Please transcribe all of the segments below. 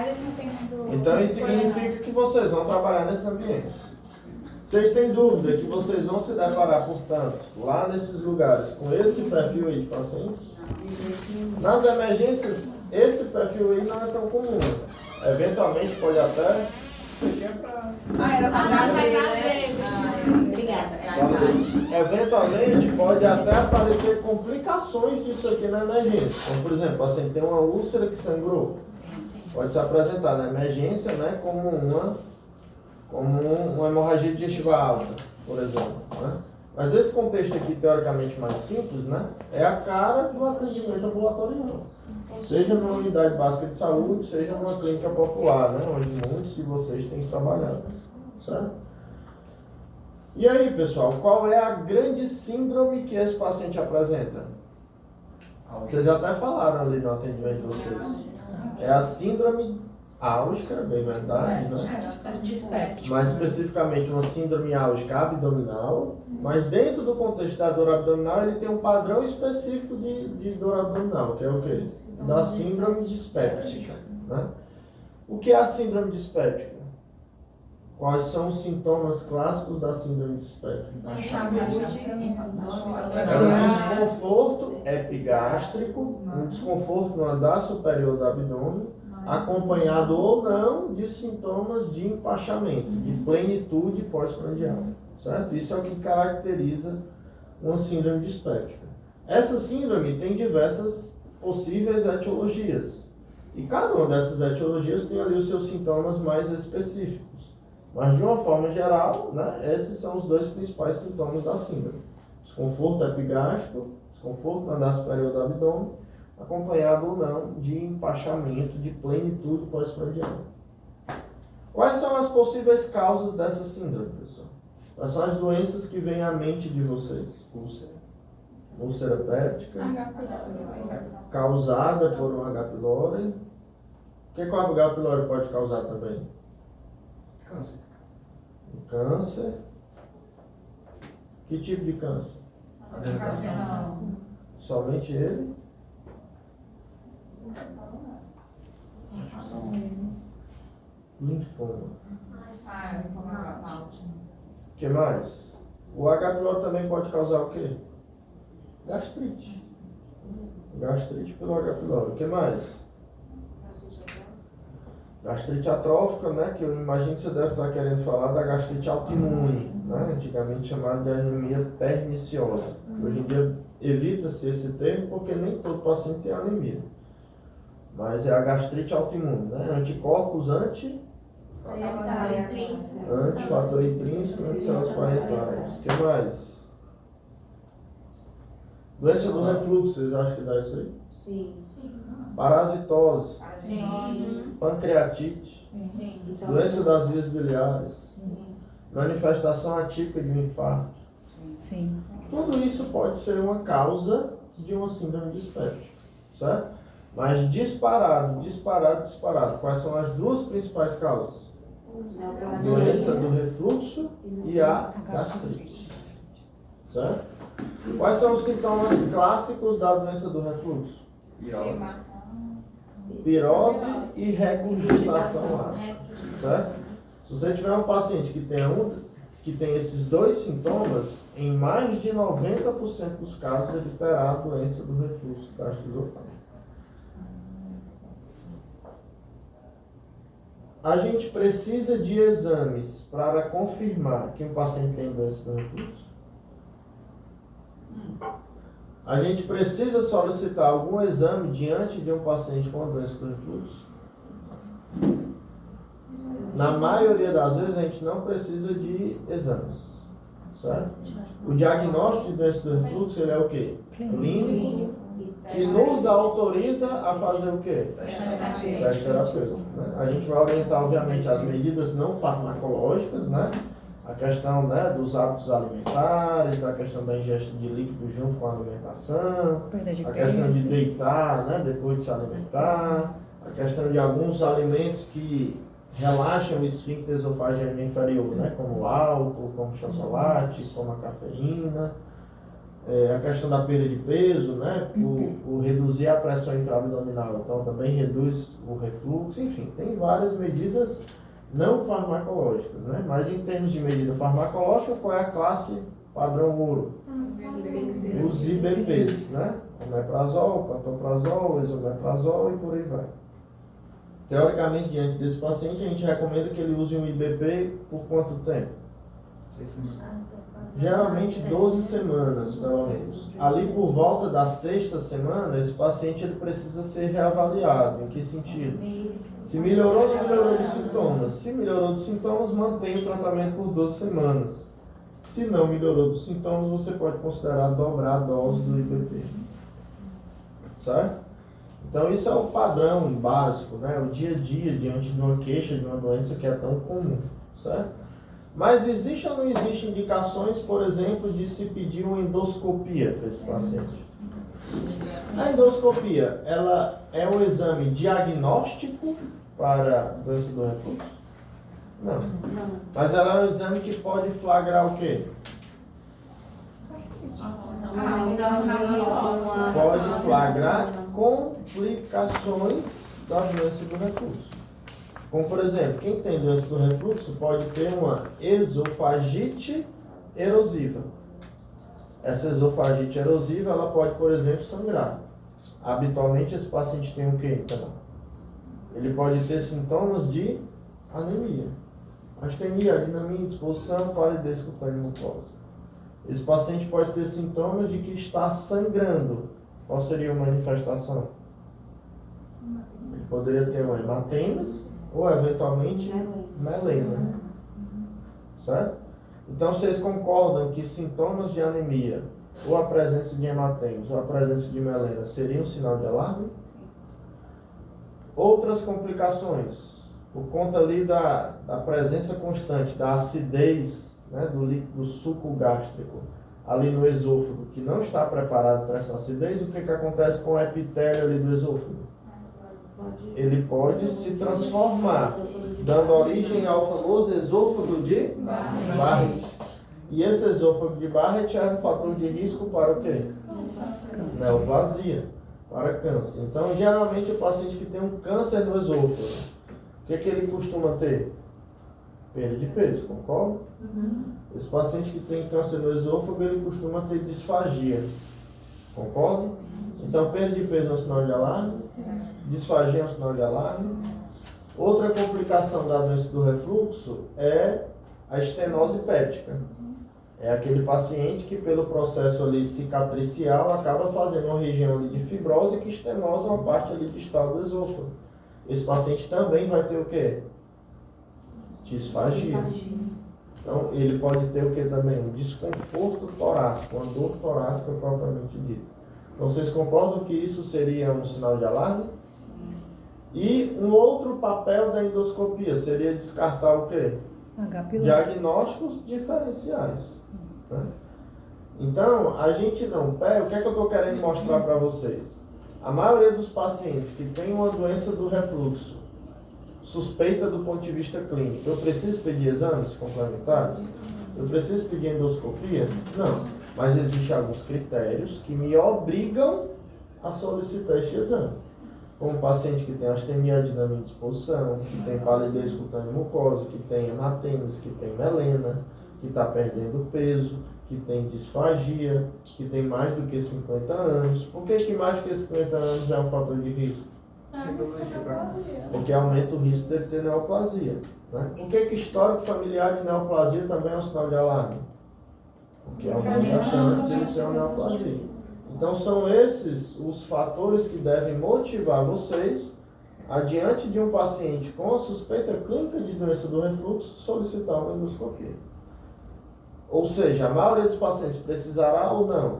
ele não tem muito... Então isso significa que vocês vão trabalhar nesse ambiente. Vocês têm dúvida que vocês vão se deparar, portanto, lá nesses lugares, com esse perfil aí de pacientes? Nas emergências, esse perfil aí não é tão comum. Eventualmente pode até... Isso aqui é pra... Era pra vai dar Obrigada. Eventualmente pode até aparecer complicações disso aqui na emergência. Como, por exemplo, o paciente tem uma úlcera que sangrou. Pode se apresentar na emergência, né, como uma hemorragia digestiva alta, por exemplo. Né? Mas esse contexto aqui, teoricamente mais simples, né, é a cara do atendimento ambulatorial. Seja numa unidade básica de saúde, seja numa clínica popular, né, onde muitos de vocês têm trabalhado. Certo? E aí, pessoal, qual é a grande síndrome que esse paciente apresenta? Vocês até falaram ali no atendimento de vocês. É a síndrome álgica, bem verdade, né? Mais especificamente uma síndrome álgica abdominal, mas dentro do contexto da dor abdominal ele tem um padrão específico de dor abdominal, que é o quê? Da síndrome dispéptica, né? O que é a síndrome dispéptica? Quais são os sintomas clássicos da síndrome dispéptica? É um desconforto epigástrico, um desconforto no andar superior do abdômen, acompanhado ou não de sintomas de empachamento, de plenitude pós-prandial, certo? Isso é o que caracteriza uma síndrome dispéptica. Essa síndrome tem diversas possíveis etiologias, e cada uma dessas etiologias tem ali os seus sintomas mais específicos. Mas de uma forma geral, né, esses são os dois principais sintomas da síndrome. Desconforto epigástrico, desconforto no andar superior do abdômen, acompanhado ou não de empachamento, de plenitude pós-prandial. Quais são as possíveis causas dessa síndrome, pessoal? Quais são as doenças que vêm à mente de vocês? Úlcera péptica, causada por um H. pylori. O que o H. pylori pode causar também? Câncer. Câncer. Que tipo de câncer? Somente ele? Linfoma. O que mais? O H. pylori também pode causar o quê? Gastrite. Gastrite pelo H. pylori. O que mais? Gastrite atrófica, né, que eu imagino que você deve estar querendo falar da gastrite autoimune, né, antigamente chamada de anemia perniciosa. Hoje em dia evita-se esse termo porque nem todo paciente tem anemia. Mas é a gastrite autoimune, né, anticorpos antifator intrínseco, anticélulas parentais. O que mais? Doença do refluxo, vocês acham que dá isso aí? Sim. Parasitose. Pancreatite, doença das vias biliares, manifestação atípica de um infarto. Sim. Tudo isso pode ser uma causa de uma síndrome dispéptica, certo? Mas disparado. Quais são as duas principais causas? Doença do refluxo e a gastrite, certo? Quais são os sintomas clássicos da doença do refluxo? Pirose e regurgitação ácida, certo? Se você tiver um paciente que tem esses dois sintomas, em mais de 90% dos casos ele terá a doença do refluxo gastroesofágico. A gente precisa de exames para confirmar que um paciente tem doença do refluxo? A gente precisa solicitar algum exame diante de um paciente com a doença do refluxo? Na maioria das vezes a gente não precisa de exames, certo? O diagnóstico de doença do refluxo ele é o quê? Clínico, que nos autoriza a fazer o quê? Teste terapêutico, né? A gente vai orientar, obviamente, as medidas não farmacológicas, né? A questão, né, dos hábitos alimentares, a questão da ingesta de líquido junto com a alimentação, a questão de deitar, né, depois de se alimentar, a questão de alguns alimentos que relaxam o esfíncter esofágico inferior, né, como o álcool, como o chocolate, como a cafeína. a questão da perda de peso, né? Por reduzir a pressão intra-abdominal, então também reduz o refluxo, enfim, tem várias medidas não farmacológicas, né? Mas em termos de medida farmacológica, qual é a classe padrão ouro? Os IBPs, né? Omeprazol, pantoprazol, esomeprazol e por aí vai. Teoricamente, diante desse paciente, a gente recomenda que ele use um IBP por quanto tempo? 6 semanas. Geralmente 12 semanas, pelo menos. Ali por volta da 6ª semana, esse paciente ele precisa ser reavaliado. Em que sentido? Se melhorou ou não melhorou dos sintomas. Se melhorou dos sintomas, mantém o tratamento por 12 semanas. Se não melhorou dos sintomas, você pode considerar dobrar a dose do IBP. Certo? Então isso é o padrão básico, né? O dia a dia diante de uma queixa de uma doença que é tão comum, certo? Mas existe ou não existe indicações, por exemplo, de se pedir uma endoscopia para esse paciente? A endoscopia, ela é um exame diagnóstico para doença do refluxo? Não. Mas ela é um exame que pode flagrar o quê? Pode flagrar complicações da doença do refluxo. Como, por exemplo, quem tem doença do refluxo pode ter uma esofagite erosiva. Essa esofagite erosiva, ela pode, por exemplo, sangrar. Habitualmente, esse paciente tem o quê, então? Ele pode ter sintomas de anemia. Astenia, adinamia, disposição, palidez cutânea e mucosa. Esse paciente pode ter sintomas de que está sangrando. Qual seria a manifestação? Ele poderia ter uma hematemes ou, eventualmente, melena. Certo? Então, vocês concordam que sintomas de anemia, ou a presença de hematemes, ou a presença de melena, seria um sinal de alarme? Outras complicações, por conta ali da presença constante, da acidez, né, do líquido suco gástrico, ali no esôfago, que não está preparado para essa acidez, o que acontece com o epitélio ali do esôfago? Ele pode se transformar, dando origem ao famoso esôfago de Barrett. E esse esôfago de Barrett é um fator de risco para o quê? Neoplasia, para câncer. Então, geralmente, o paciente que tem um câncer no esôfago, o que ele costuma ter? Perda de peso, concorda? Esse paciente que tem câncer no esôfago, ele costuma ter disfagia, concorda? Então, perda de peso é um sinal de alarme, disfagia é um sinal de alarme. Outra complicação da doença do refluxo é a estenose péptica. É aquele paciente que, pelo processo ali cicatricial, acaba fazendo uma região ali de fibrose que estenosa uma parte ali distal do esôfago. Esse paciente também vai ter o quê? Disfagia. Então, ele pode ter o que também? Um desconforto torácico, uma dor torácica propriamente dita. Então, vocês concordam que isso seria um sinal de alarme? E um outro papel da endoscopia seria descartar o quê? Diagnósticos diferenciais. Né? Então, a gente não pega. O que é que eu estou querendo mostrar para vocês? A maioria dos pacientes que tem uma doença do refluxo suspeita do ponto de vista clínico, eu preciso pedir exames complementares? Eu preciso pedir endoscopia? Não. Mas existem alguns critérios que me obrigam a solicitar este exame. Como paciente que tem astenia, adinamia e disposição, que tem palidez cutânea e mucosa, que tem hematemes, que tem melena, que está perdendo peso, que tem disfagia, que tem mais do que 50 anos. Por que mais do que 50 anos é um fator de risco? Porque aumenta o risco de ter neoplasia. Né? Por que histórico familiar de neoplasia também é um sinal de alarme? Porque aumenta a chance de ele ter uma neoplasia. Então são esses os fatores que devem motivar vocês, adiante de um paciente com a suspeita clínica de doença do refluxo, solicitar uma endoscopia. Ou seja, a maioria dos pacientes precisará ou não?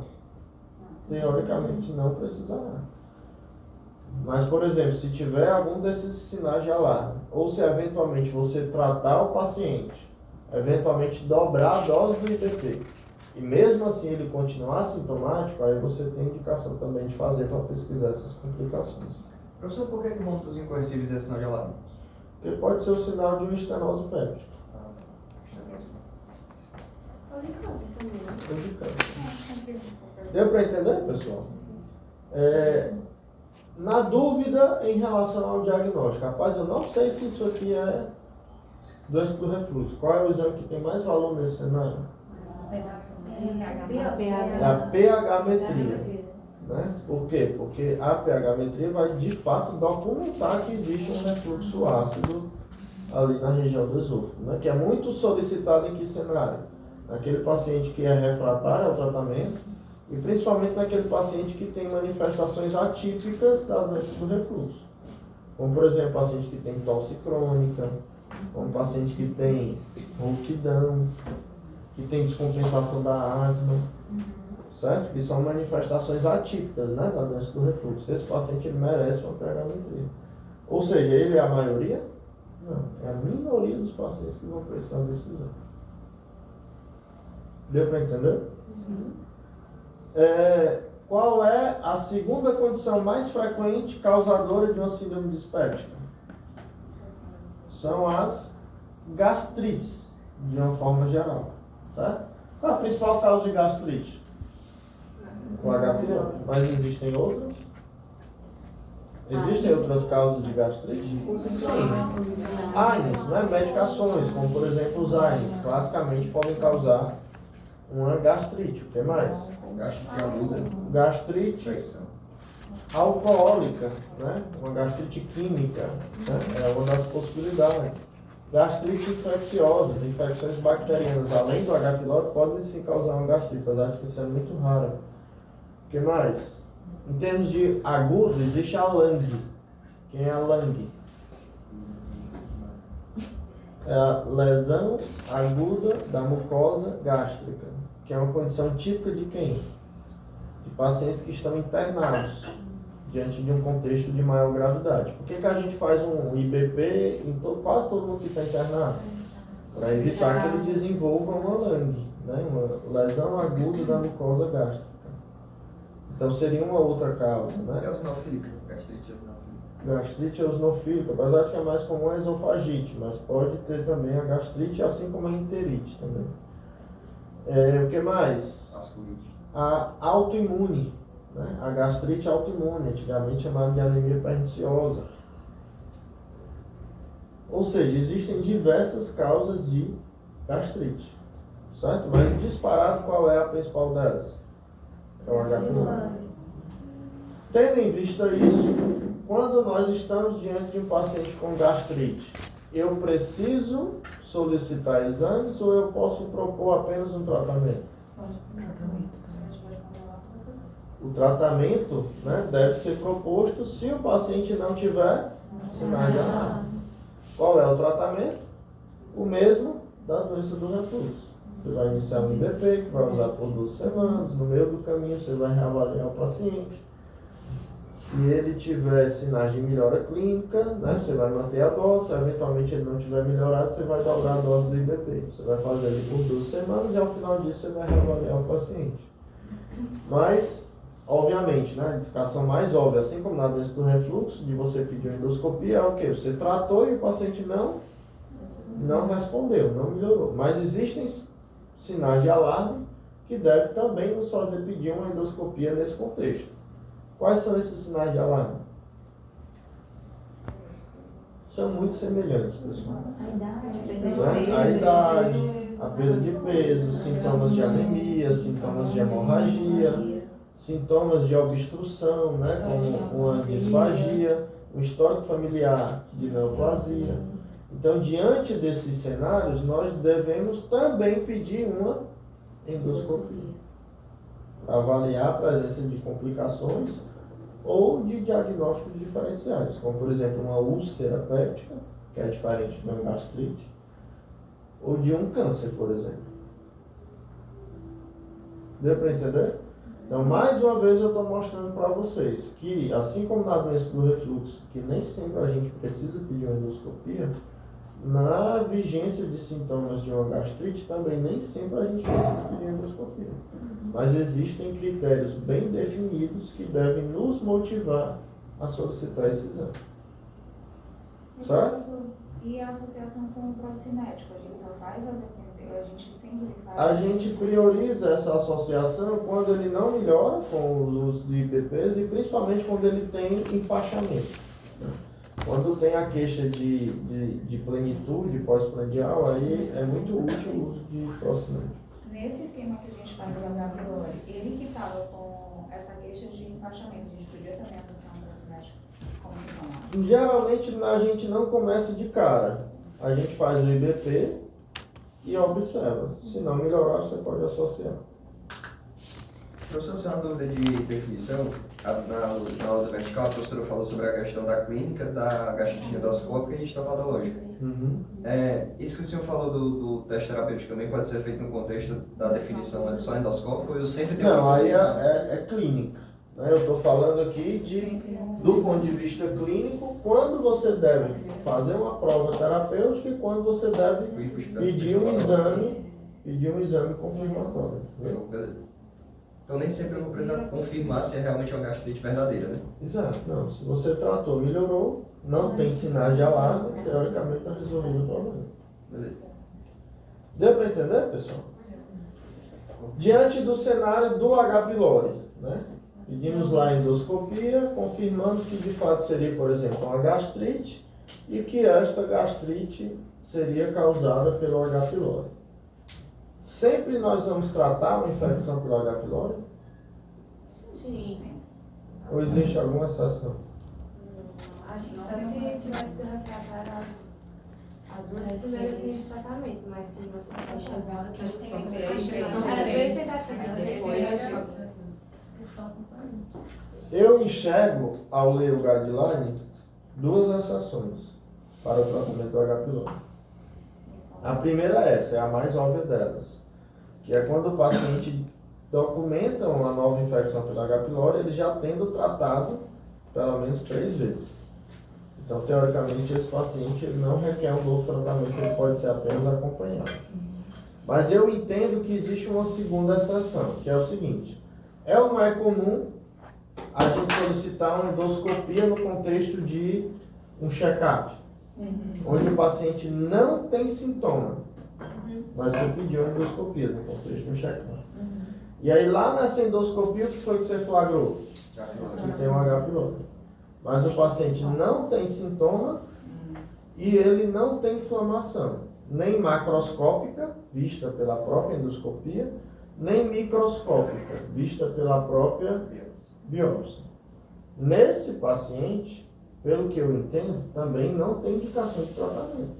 Teoricamente não precisará. Mas, por exemplo, se tiver algum desses sinais de alarme, ou se eventualmente você tratar o paciente, eventualmente dobrar a dose do IBP, e mesmo assim ele continuar sintomático, aí você tem indicação também de fazer para pesquisar essas complicações. Professor, por que vômitos incoercíveis é sinal de alarme? Porque pode ser o sinal de uma estenose péptica. Ou de câncer também. ou de câncer. Deu para entender, pessoal? Na dúvida em relação ao diagnóstico, rapaz, eu não sei se isso aqui é doença do refluxo. Qual é o exame que tem mais valor nesse cenário? É a pH-metria. Né? Por quê? Porque a pH-metria vai de fato documentar que existe um refluxo ácido ali na região do esôfago, né? Que é muito solicitado em que cenário? Naquele paciente que é refratário ao tratamento e principalmente naquele paciente que tem manifestações atípicas da doença do refluxo. Como, por exemplo, paciente que tem tosse crônica, como paciente que tem ronquidão, que tem descompensação da asma, certo? Que são manifestações atípicas, né, da doença do refluxo. Esse paciente ele merece uma pH-metria. Ou seja, ele é a maioria? Não, é a minoria dos pacientes que vão precisar desse exame. Deu para entender? Sim. Qual é a segunda condição mais frequente causadora de uma síndrome dispéptica? São as gastrites, de uma forma geral, certo? Qual é a principal causa de gastrite? O H. pylori. Mas existem outras? Existem outras causas de gastrite? Sim. AINES, né? Medicações, como por exemplo os AINES, classicamente podem causar uma gastrite. O que mais? Gastrite aguda. Gastrite Infecção. alcoólica, né? Uma gastrite química, né? É uma das possibilidades. Gastrite infecciosa, infecções bacterianas, além do H. pylori, podem sim causar uma gastrite, apesar de que isso é muito raro. O que mais? Em termos de agudo, existe a LANG. Quem é a LANG? É a lesão aguda da mucosa gástrica, que é uma condição típica de quem? De pacientes que estão internados, diante de um contexto de maior gravidade. Por que a gente faz um IBP em quase todo mundo que está internado? Para evitar que eles desenvolvam uma LANG, né? Uma lesão aguda da mucosa gástrica. Então seria uma outra causa, né? Eosinofílica. Gastrite eosinofílica. Gastrite eosinofílica, apesar de que é mais comum a esofagite, mas pode ter também a gastrite, assim como a enterite também. O que mais? Vasculite. A autoimune, né? A gastrite autoimune, antigamente chamada de anemia perniciosa. Ou seja, existem diversas causas de gastrite, certo? Mas disparado, qual é a principal delas? É o H. pylori. Tendo em vista isso, quando nós estamos diante de um paciente com gastrite, eu preciso solicitar exames ou eu posso propor apenas um tratamento? O tratamento, né, deve ser proposto se o paciente não tiver sinais de alarme. Qual é o tratamento? O mesmo da doença do refluxo. Você vai iniciar um IBP, que vai usar por 2 semanas. No meio do caminho, você vai reavaliar o paciente. Se ele tiver sinais de melhora clínica, né, você vai manter a dose. Se eventualmente ele não tiver melhorado, você vai dobrar a dose do IBP. Você vai fazer ele por 2 semanas e ao final disso você vai reavaliar o paciente. Mas, obviamente, né, a indicação mais óbvia, assim como na doença do refluxo, de você pedir uma endoscopia, é o quê? Você tratou e o paciente não respondeu, não melhorou. Mas existem sinais de alarme que devem também nos fazer pedir uma endoscopia nesse contexto. Quais são esses sinais de alarme? São muito semelhantes, pessoal. A idade, a perda de peso, sintomas de anemia, sintomas de hemorragia, sintomas de obstrução, né, como uma disfagia, um histórico familiar de neoplasia. Então, diante desses cenários, nós devemos também pedir uma endoscopia para avaliar a presença de complicações ou de diagnósticos diferenciais, como, por exemplo, uma úlcera péptica, que é diferente de uma gastrite, ou de um câncer, por exemplo. Deu para entender? Então, mais uma vez eu estou mostrando para vocês que, assim como na doença do refluxo, que nem sempre a gente precisa pedir uma endoscopia, na vigência de sintomas de uma gastrite também nem sempre a gente precisa pedir endoscopia. Mas existem critérios bem definidos que devem nos motivar a solicitar esse exame. Certo? E a associação com o procinético? A gente só faz a depender A gente sempre faz. A gente prioriza essa associação quando ele não melhora com os usos de IPPs e principalmente quando ele tem empachamento. Quando tem a queixa de plenitude pós-prandial, aí é muito útil o uso de procinante. Nesse esquema que a gente faz do HPLOR, ele que estava com essa queixa de empachamento, a gente podia também associar um procinete como sintoma? Geralmente a gente não começa de cara. A gente faz o IBP e observa. Se não melhorar, você pode associar. Professor, só uma dúvida de definição. Na aula vertical, a professora falou sobre a questão da clínica, da gastrite endoscópica e estomatológica. Uhum. Isso que o senhor falou do teste terapêutico também pode ser feito no contexto da definição só endoscópica ou eu sempre tenho... Não, aí é clínica. Né? Eu estou falando aqui do ponto de vista clínico, quando você deve fazer uma prova terapêutica e quando você deve pedir um exame confirmatório. Show, beleza. Então nem sempre eu vou precisar confirmar se é realmente uma gastrite verdadeira, né? Exato. Não, se você tratou, melhorou, não tem sinais de alarme, teoricamente está resolvido o problema. Beleza. Deu para entender, pessoal? Diante do cenário do H. pylori, né? Pedimos lá a endoscopia, confirmamos que de fato seria, por exemplo, uma gastrite e que esta gastrite seria causada pelo H. pylori. Sempre nós vamos tratar uma infecção pelo H. pylori? Sim. Ou existe alguma exceção? Acho que só se tivesse tratado as duas primeiras linhas de tratamento, mas se não for agora, que a gente tem Eu enxergo, ao ler o guideline, duas exceções para o tratamento do H. pylori. A primeira é essa, é a mais óbvia delas, que é quando o paciente documenta uma nova infecção pelo H. pylori, ele já tendo tratado pelo menos 3 vezes. Então, teoricamente, esse paciente ele não requer um novo tratamento, ele pode ser apenas acompanhado. Mas eu entendo que existe uma segunda exceção, que é o seguinte: é ou não é comum a gente solicitar uma endoscopia no contexto de um check-up, onde o paciente não tem sintoma, mas você pediu uma endoscopia no contexto de um check-up. E aí lá nessa endoscopia, o que foi que você flagrou? Que tem um H. pylori. Mas o paciente não tem sintoma e ele não tem inflamação, nem macroscópica, vista pela própria endoscopia, nem microscópica, vista pela própria biópsia. Nesse paciente, pelo que eu entendo, também não tem indicação de tratamento.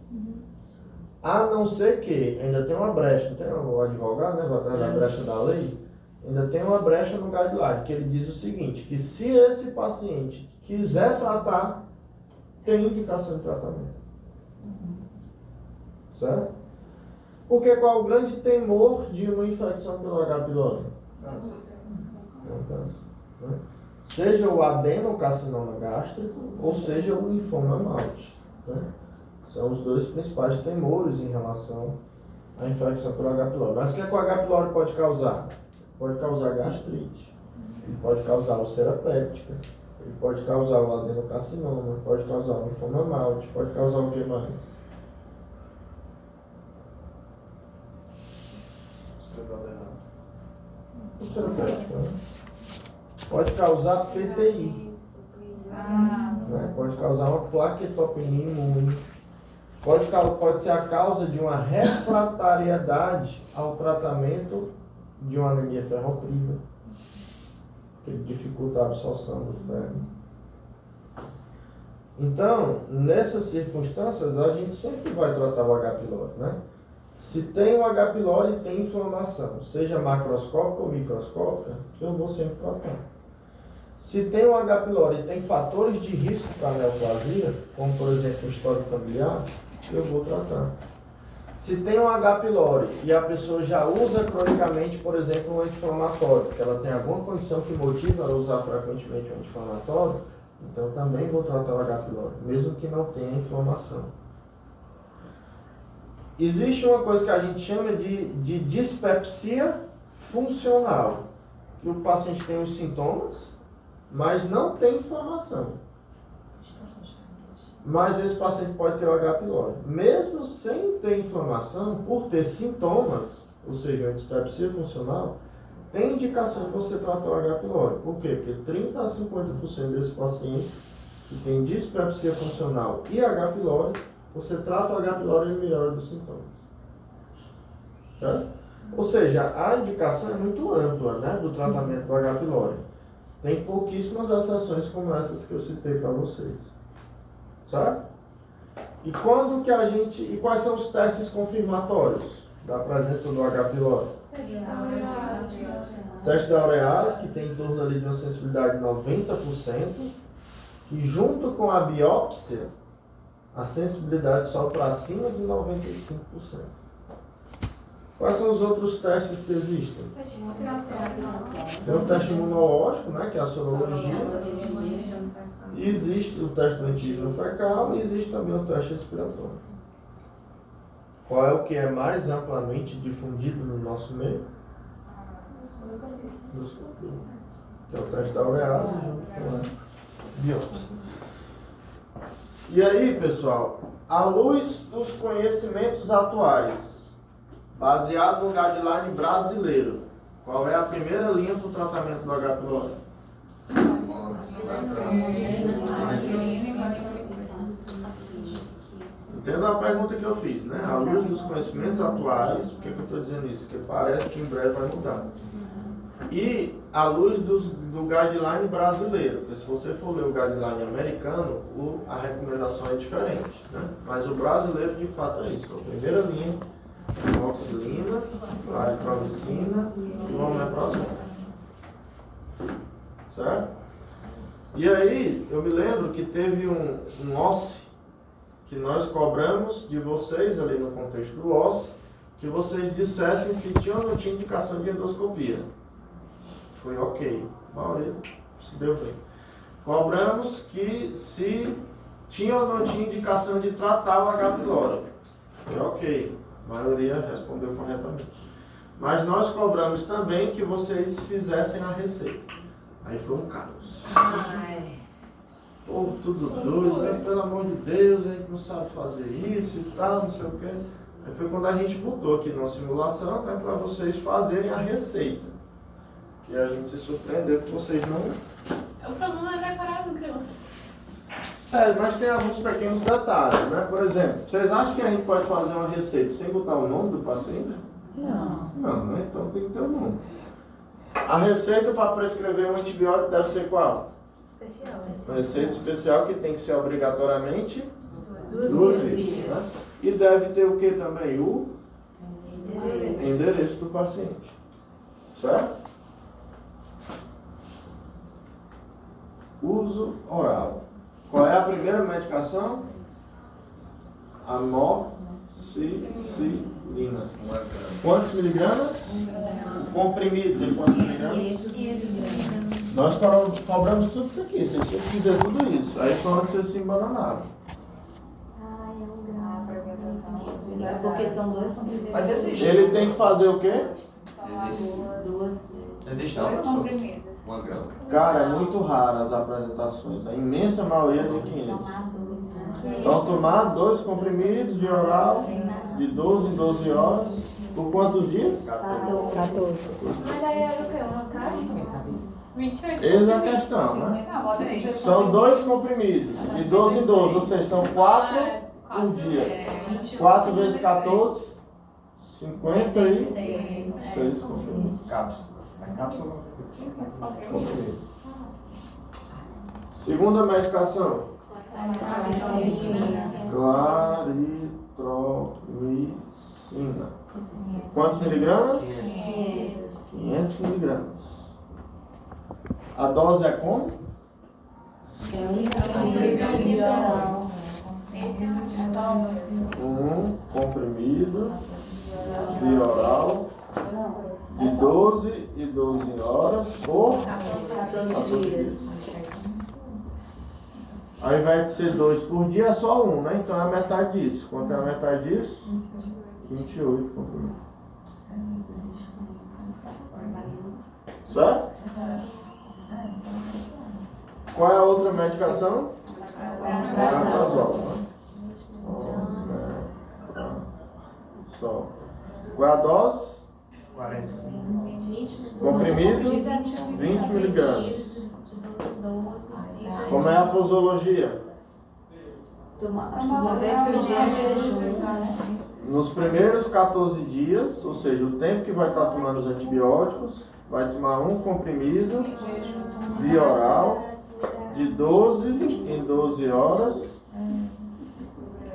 A não ser que ainda tem uma brecha, não tem o advogado, né, vai atrás da brecha da lei, ainda tem uma brecha no guideline, que ele diz o seguinte, que se esse paciente quiser tratar, tem indicação de tratamento. Certo? Porque qual é o grande temor de uma infecção pelo H. pylori? É um câncer. Né? Seja o adenocarcinoma gástrico ou seja o linfoma malte. Né? São os dois principais temores em relação à infecção pelo H. pylori. Mas o que o H. pylori pode causar? Pode causar gastrite, ele pode causar úlcera péptica, ele pode causar o adenocarcinoma, pode causar o linfoma malte, pode causar o que mais? Úlcera péptica, né? Pode causar PTI, né? Pode causar uma plaquetopenia imune, pode ser a causa de uma refratariedade ao tratamento de uma anemia ferropriva, que dificulta a absorção do ferro. Então, nessas circunstâncias, a gente sempre vai tratar o H. pylori, né? Se tem o H. pylori e tem inflamação, seja macroscópica ou microscópica, eu vou sempre tratar. Se tem o H. pylori e tem fatores de risco para a neoplasia, como por exemplo o histórico familiar, eu vou tratar. Se tem um H. pylori e a pessoa já usa cronicamente, por exemplo, um anti-inflamatório, que ela tem alguma condição que motiva ela a usar frequentemente um anti-inflamatório, então também vou tratar o H. pylori, mesmo que não tenha inflamação. Existe uma coisa que a gente chama de dispepsia funcional, que o paciente tem os sintomas, mas não tem inflamação. mas esse paciente pode ter o H. pylori. Mesmo sem ter inflamação, por ter sintomas, ou seja, a dispepsia funcional, tem indicação de você tratar o H. pylori. Por quê? Porque 30 a 50% desses pacientes que têm dispepsia funcional e H. pylori, você trata o H. pylori e ele melhora dos sintomas. Certo? Ou seja, a indicação é muito ampla, né, do tratamento do H. pylori. Tem pouquíssimas exceções como essas que eu citei para vocês. Certo? E quando que e quais são os testes confirmatórios da presença do H. pylori? O teste da urease, que tem em torno ali de uma sensibilidade de 90%, que junto com a biópsia, a sensibilidade sobe para acima de 95%. Quais são os outros testes que existem? Tem o teste imunológico, né, que é a sorologia. E existe o teste do antígeno fecal e existe também o teste respiratório. Qual é o que é mais amplamente difundido no nosso meio? Que é o teste da urease junto com a biópsia. E aí, pessoal, à luz dos conhecimentos atuais, baseado no guideline brasileiro, qual é a primeira linha para o tratamento do H. pylori? Entenda a pergunta que eu fiz, né? À luz dos conhecimentos atuais, por que eu estou dizendo isso? Porque parece que em breve vai mudar. E à luz do guideline brasileiro, porque se você for ler o guideline americano, a recomendação é diferente, né? Mas o brasileiro de fato é isso. A primeira linha, amoxicilina, aritromicina e o omeprazol. Certo? E aí, eu me lembro que teve um OSCE que nós cobramos de vocês ali no contexto do OSCE, que vocês dissessem se tinha ou não tinha indicação de endoscopia. Foi ok. A maioria se deu bem. Cobramos que se tinha ou não tinha indicação de tratar o H. pylori. Foi ok. A maioria respondeu corretamente. Mas nós cobramos também que vocês fizessem a receita. Aí foi um caos. Povo tudo doido, né? Pelo amor de Deus, a gente não sabe fazer isso e tal, não sei o quê. Aí foi quando a gente botou aqui numa simulação, né, para vocês fazerem a receita. Que a gente se surpreendeu que vocês não... O problema é decorar do criança. Mas tem alguns pequenos detalhes, né? Por exemplo, vocês acham que a gente pode fazer uma receita sem botar o nome do paciente? Não. Não, né? Então tem que ter o nome. A receita para prescrever um antibiótico deve ser qual? Especial. Uma receita especial que tem que ser obrigatoriamente Duas vezes. Né? E deve ter o que também? O endereço do paciente. Certo? Uso oral. Qual é a primeira medicação? Amoxicilina. Quantos miligramas? O comprimido de quantos miligramas? Nós cobramos tudo isso aqui. Vocês tinham que dizer tudo isso. Aí foi onde vocês se embananaram. Porque são dois comprimidos. Mas existe. Ele tem que fazer o quê? Existe Dois não, comprimidos. 1 grama. Cara, é muito raro as apresentações. A imensa maioria é de 500. Vão tomar 2 comprimidos de oral de 12 em 12 horas. Por quantos dias? 14. Mas aí era o quê? Uma caixa? 28. Eis a questão, né? Não, bota aí. São 2 comprimidos de 12 em 12, ou seja, são 4 por dia. 4 vezes 14, 56 comprimidos. Cápsula. A cápsula Comprimido. Segunda medicação. Claritromicina. Quantos miligramas? 500 miligramas. A dose é como? Um comprimido de oral de 12 e 12 horas por 14 dias. Ao invés de ser 2 por dia, é só 1, né? Então é a metade disso. Quanto é a metade disso? 28 comprimidos. Certo? Qual é a outra medicação? Omeprazol, né? Só. Qual é a dose? 40. Comprimido, 20 miligramas. Como é a posologia? Uma vez por dia em jejum. Nos primeiros 14 dias, ou seja, o tempo que vai estar tomando os antibióticos, vai tomar um comprimido via oral de 12 em 12 horas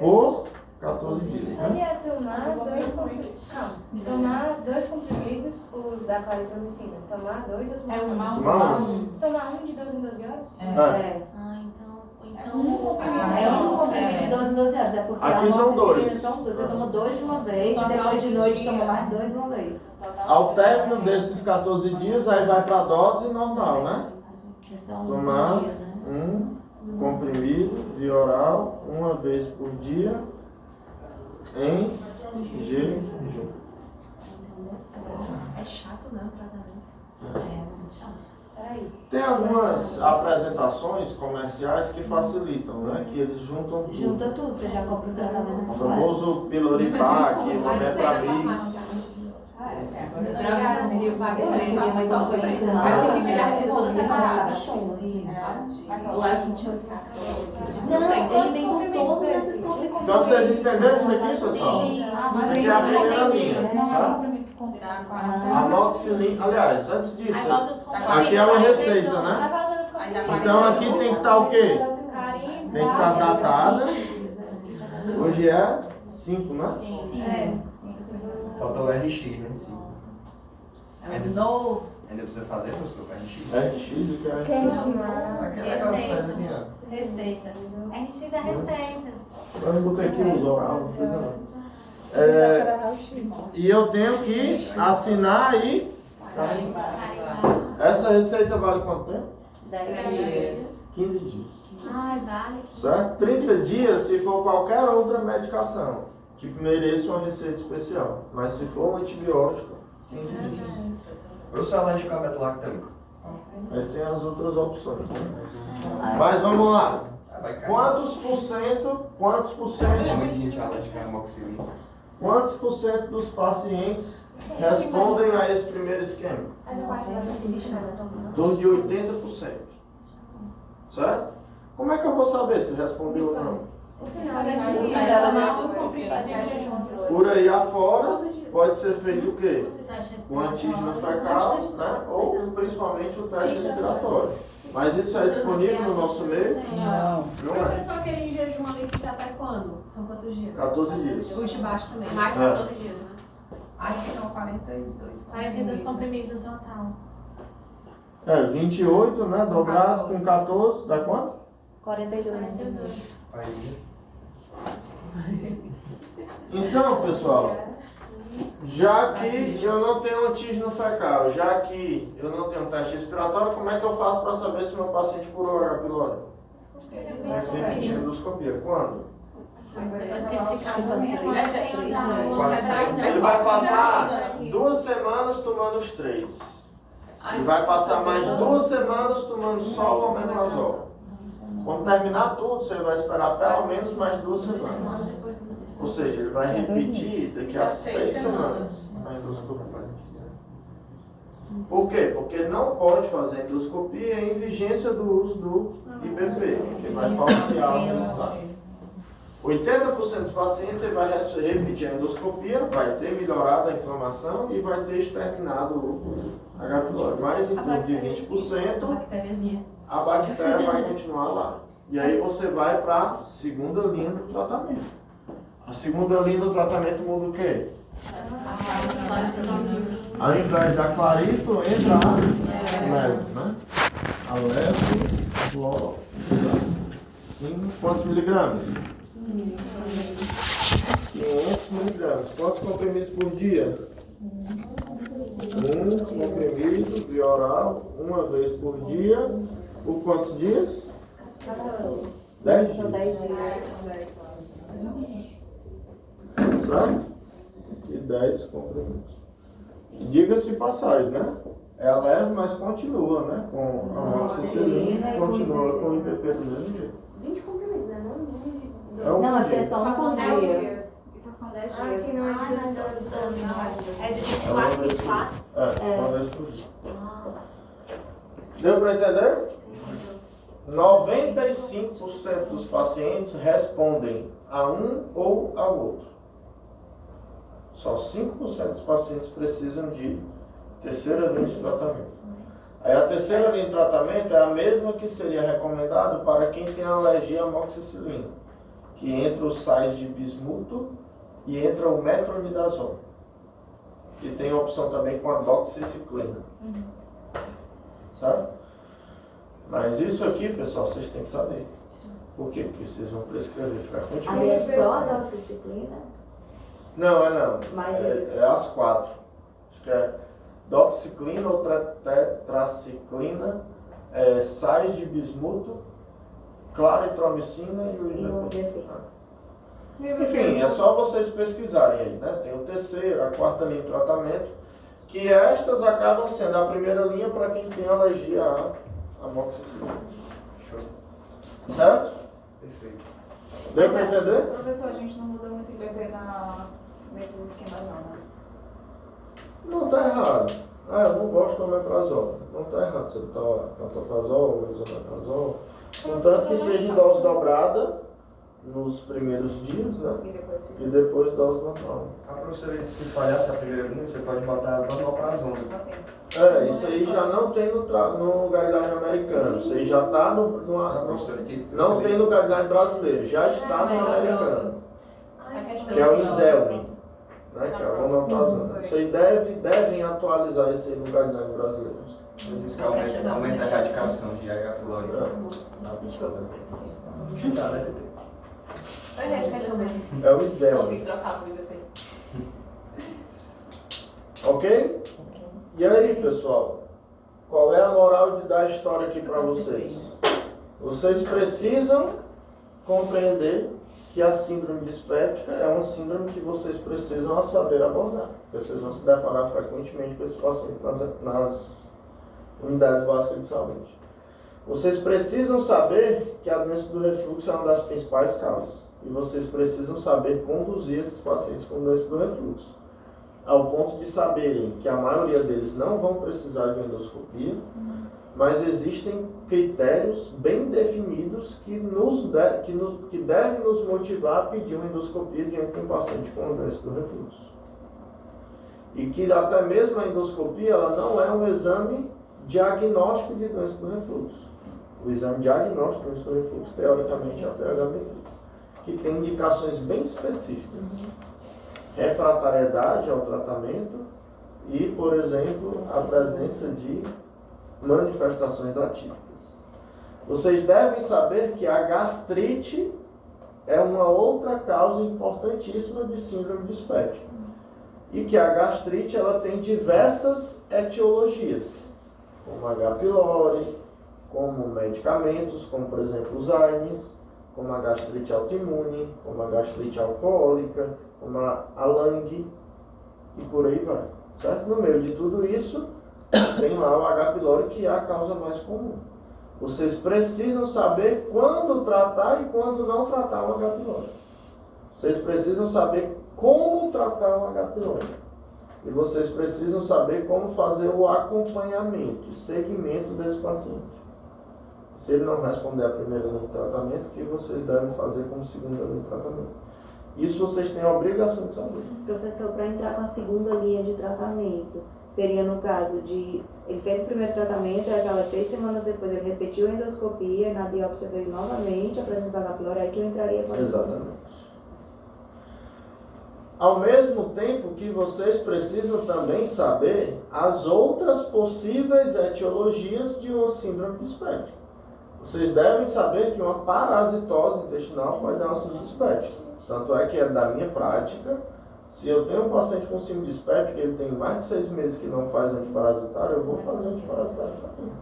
por 14 dias. Ele Né? ia tomar dois comprimidos. Calma. Tomar dois comprimidos, o da claritromicina. Tomar dois ou tomar um? Tomar um. Tomar um de 12 em 12 horas? É. Ah, então. É um comprimido de 12 em 12 horas. É porque Aqui a são amoxicilina dois. São dois. Você toma 2 de uma vez e depois de noite toma mais 2 de uma vez. Ao término desses 14 dias, aí vai para a dose normal, né? Que é só um Tomar dia, né? um comprimido via oral uma vez por dia em jejum. É chato, né, o tratamento? É muito chato. Peraí. Tem algumas apresentações comerciais que facilitam, né? Que eles juntam tudo. Junta tudo, você já compra o tratamento O completo. famoso Piloripac, Omepramix. Brasil, pagamento, Mas só não foi foi pra nada. Eu tinha que pegar a receita toda separada. Não, eles vêm com todos esses comprimidos. Então vocês entenderam isso aqui, pessoal? Isso aqui é a primeira linha, certo? Amoxicilina, aliás, antes disso, aqui é uma receita, Tá né? faltando os comprimidos. Então aqui tem que estar o quê? Carimbo. Tem que estar datada. Hoje é 5, né? Faltou o RX, né? Sim. É novo. Ainda precisa fazer, professor, o RX? RX, o que é RX? Aquelas coisas assim, ó. Receita. A gente fez a receita. Eu botei aqui os oral, não fiz não. E eu tenho que assinar aí. Essa receita vale quanto tempo? 10 dias. 15 dias. Ai, vale. Certo? 30 dias se for qualquer outra medicação que mereça uma receita especial. Mas se for um antibiótico, 15 dias. Professor alérgico a metalactâmico. Aí tem as outras opções. Né? Mas vamos lá. Vai cair. Quantos por cento Tem muita gente alérgica a amoxicilina. Quantos por cento dos pacientes respondem a esse primeiro esquema? Essa parte da medicina. Em torno de 80%. Certo? Como é que eu vou saber se respondeu ou não? O final Por aí afora, pode ser feito o quê? O antígeno fecal, né? Ou principalmente o teste respiratório. Mas isso é disponível no nosso meio? Não. Não é. Professor, aquele jejum ali que até quando? São quantos dias? 14 dias. Os de baixo também. Mais É. 14 dias, né? Acho que são 42. 42 comprimidos no total. 28, né? Dobrado com 14, dá quanto? 42. Aí, Então, pessoal, já que eu não tenho antígeno fecal, já que eu não tenho teste respiratório, como é que eu faço para saber se meu paciente curou H. pylori? Repetindo endoscopia. Quando? Ele vai passar 2 semanas tomando os 3. Ele vai passar mais 2 semanas tomando só o omeprazol. Quando terminar tudo, você vai esperar pelo menos mais 2 semanas. Ou seja, ele vai repetir daqui a 6 semanas a endoscopia. Por quê? Porque não pode fazer endoscopia em vigência do uso do IPP, porque vai falsear o resultado. 80% dos pacientes ele vai repetir a endoscopia, vai ter melhorado a inflamação e vai ter exterminado o H. pylori. Mas em torno de 20%, a bactéria vai continuar lá. E aí você vai para a segunda linha do tratamento. A segunda linha do tratamento muda o quê? Ao invés da clarito, entra a leve, né? A leve, fluorofila. Quantos miligramas? 500 miligramas. Quantos comprimidos por dia? Um comprimido via oral, uma vez por dia. Por quantos dias? 10 dias. 10 dias. Certo? Aqui 10 comprimidos. E diga-se de passagem, né? É leve, mas continua, né? Com a amoxicilina, continua com o IPP do mesmo jeito. 20 comprimidos. É um Não, é dia. porque é só um por dia. Isso são 10 Ah, dias. sim, não é Ah, de não, É de É 24 uma em vez por 24. dia. Uma vez por dia. Deu para entender? 95% dos pacientes respondem a um ou ao outro. Só 5% dos pacientes precisam de terceira linha de tratamento. Aí a terceira linha de tratamento é a mesma que seria recomendado para quem tem alergia à amoxicilina, que entra os sais de bismuto e entra o metronidazol. E tem a opção também com a doxiciclina. Sabe? Mas isso aqui, pessoal, vocês têm que saber. Por quê? Porque vocês vão prescrever frequentemente. Aí é só a doxiciclina? Não, não. Mas É as 4. Acho que é doxiciclina ou tetraciclina, sais de bismuto, claritromicina e o E o ibuprofeno. Enfim, é só vocês pesquisarem aí, né? Tem o terceiro, a quarta linha de tratamento, que estas acabam sendo a primeira linha para quem tem alergia à amoxicilina. Show. Certo? Perfeito. Deu para entender? Professor, a gente não muda muito IBP nesses esquemas não, né? Não está errado. Ah, eu não gosto de omeprazol. Não está errado. Você botar pantoprazol, isomeprazol. Contanto que seja em dose dobrada nos primeiros dias, né? E depois E depois dose normal. A professora disse que se falhasse a primeira linha, você pode botar vanoprazona. Isso aí já não tem no guideline americano. Isso aí já está A professora disse que não tem no guideline brasileiro. Já está no americano. Que é o Iselmin, né? Que é a vanoprazona. Isso aí devem atualizar isso aí no guideline brasileiro. Ela disse que aumenta a erradicação de H. pylori. É a questão mesmo. É o Então Iselmin. tem que trocar pro IBP. Ok? E aí, pessoal? Qual é a moral de dar a história aqui para vocês? Vocês precisam compreender que a síndrome dispéptica é uma síndrome que vocês precisam saber abordar. Vocês vão se deparar frequentemente com esse paciente nas unidades básicas de saúde. Vocês precisam saber que a doença do refluxo é uma das principais causas. E vocês precisam saber conduzir esses pacientes com doença do refluxo. Ao ponto de saberem que a maioria deles não vão precisar de endoscopia, mas existem critérios bem definidos que devem nos motivar a pedir uma endoscopia diante de um paciente com doença do refluxo. E que até mesmo a endoscopia ela não é um exame diagnóstico de doença do refluxo. O exame diagnóstico de doença do refluxo, teoricamente, é a PHBI, que tem indicações bem específicas. Refratariedade ao tratamento e, por exemplo, a presença de manifestações atípicas. Vocês devem saber que a gastrite é uma outra causa importantíssima de síndrome dispéptica. E que a gastrite ela tem diversas etiologias, como H. pylori, como medicamentos, como por exemplo os ARNs, como a gastrite autoimune, como a gastrite alcoólica, como a LANG e por aí vai. Certo? No meio de tudo isso, tem lá o H. pylori, que é a causa mais comum. Vocês precisam saber quando tratar e quando não tratar o H. pylori. Vocês precisam saber como tratar o H. pylori. E vocês precisam saber como fazer o acompanhamento, o segmento desse paciente. Se ele não responder a primeira linha de tratamento, o que vocês devem fazer como segunda linha de tratamento? Isso vocês têm a obrigação de saber. Professor, para entrar com a segunda linha de tratamento, seria no caso de, ele fez o primeiro tratamento, e aquelas 6 semanas depois ele repetiu a endoscopia, e na biópsia veio novamente apresentar H. pylori, aí que eu entraria com a segunda. Exatamente. Ao mesmo tempo que vocês precisam também saber as outras possíveis etiologias de uma síndrome dispéptica. Vocês devem saber que uma parasitose intestinal pode dar uma síndrome dispéptica. Tanto é que é da minha prática, se eu tenho um paciente com síndrome dispéptica e ele tem mais de 6 meses que não faz antiparasitário, eu vou fazer antiparasitário para ele.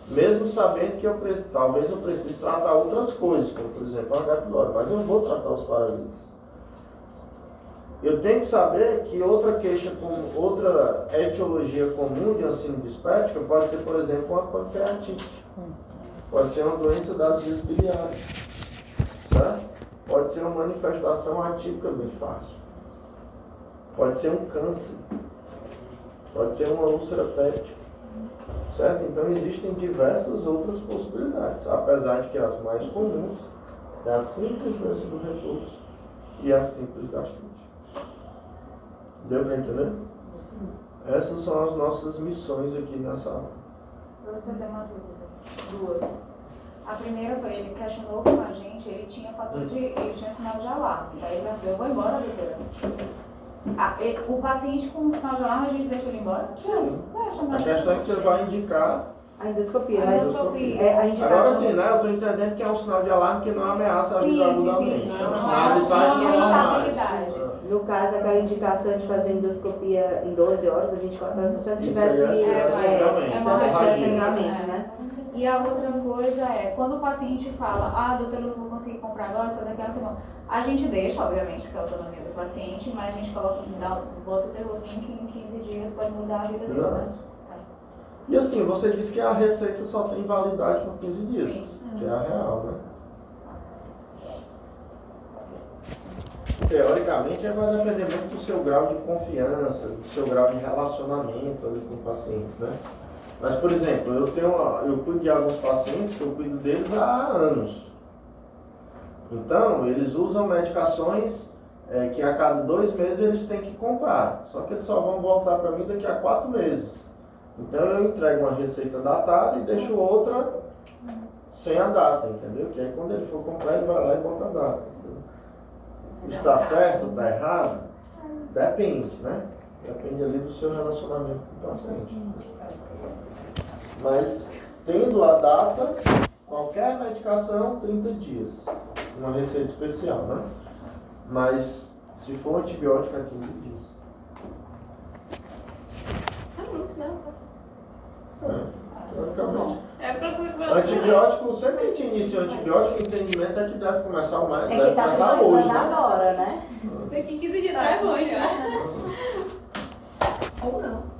Mesmo sabendo que talvez eu precise tratar outras coisas, como por exemplo a H. pylori, mas eu vou tratar os parasitas. Eu tenho que saber que outra etiologia comum de uma síndrome dispéptica pode ser, por exemplo, uma pancreatite. Pode ser uma doença das vias biliares. Certo? pode ser uma manifestação atípica do infarto. Pode ser um câncer. Pode ser uma úlcera péptica. Certo? Então existem diversas outras possibilidades, apesar de que as mais comuns é a simples doença do refluxo e a simples gastrite. Deu para entender? Essas são as nossas missões aqui nessa aula. Professor, tem uma dúvida. Duas. A primeira foi, ele questionou com a gente, ele tinha fator de. Ele tinha sinal de alarme. Daí ele falou, eu vou embora, doutora. O paciente com sinal de alarme, a gente deixa ele embora? Sim. A questão é que você vai indicar A endoscopia, A né? endoscopia. É, a indicação. agora sim, né? Eu estou entendendo que é um sinal de alarme que não ameaça a vida agudamente. sim. É um Não, sinal de não, tais não, normais. instabilidade. No caso, aquela indicação de fazer endoscopia em 12 horas ou 24 horas, se eu Isso tivesse aí é se eu tivesse hemorragia. sangramento, né? E a outra coisa é, quando o paciente fala, doutor, eu não vou conseguir comprar agora, só daqui a uma semana. A gente deixa, obviamente, porque é a autonomia do paciente, mas a gente bota o terrorzinho que em 15 dias pode mudar a vida dele, né? E assim, você disse que a receita só tem validade por 15 dias, Sim. que é a real, né? Teoricamente, vai depender muito do seu grau de confiança, do seu grau de relacionamento ali com o paciente, né? Mas, por exemplo, eu cuido de alguns pacientes que eu cuido deles há anos. Então, eles usam medicações que a cada 2 meses eles têm que comprar. Só que eles só vão voltar para mim daqui a 4 meses. Então, eu entrego uma receita datada e deixo outra sem a data, entendeu? Que aí quando ele for comprar, ele vai lá e bota a data. Entendeu? Está certo? Está errado? Depende, né? Depende ali do seu relacionamento com o paciente. Mas, tendo a data, qualquer medicação, 30 dias. Uma receita especial, né? Mas, se for antibiótico, é 15 dias. É muito, né? Teoricamente. É pra você Antibiótico, sempre que a gente inicia o antibiótico, o entendimento é que deve começar o mais. É que Deve tá começar precisando hoje, né? agora, né? Daqui 15 dias tá bom já. Ou não.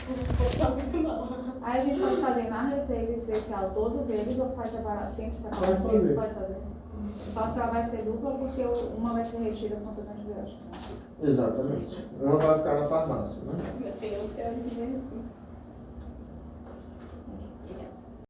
Não tá muito não. Aí a gente pode fazer na receita especial todos eles ou faz separado, sempre separado? Pode fazer. Pode fazer. Só que ela vai ser dupla porque uma vai ser retida com todo antibiótico. Né? Exatamente. Uma vai ficar na farmácia, né? Meu Deus, eu tenho que ver assim.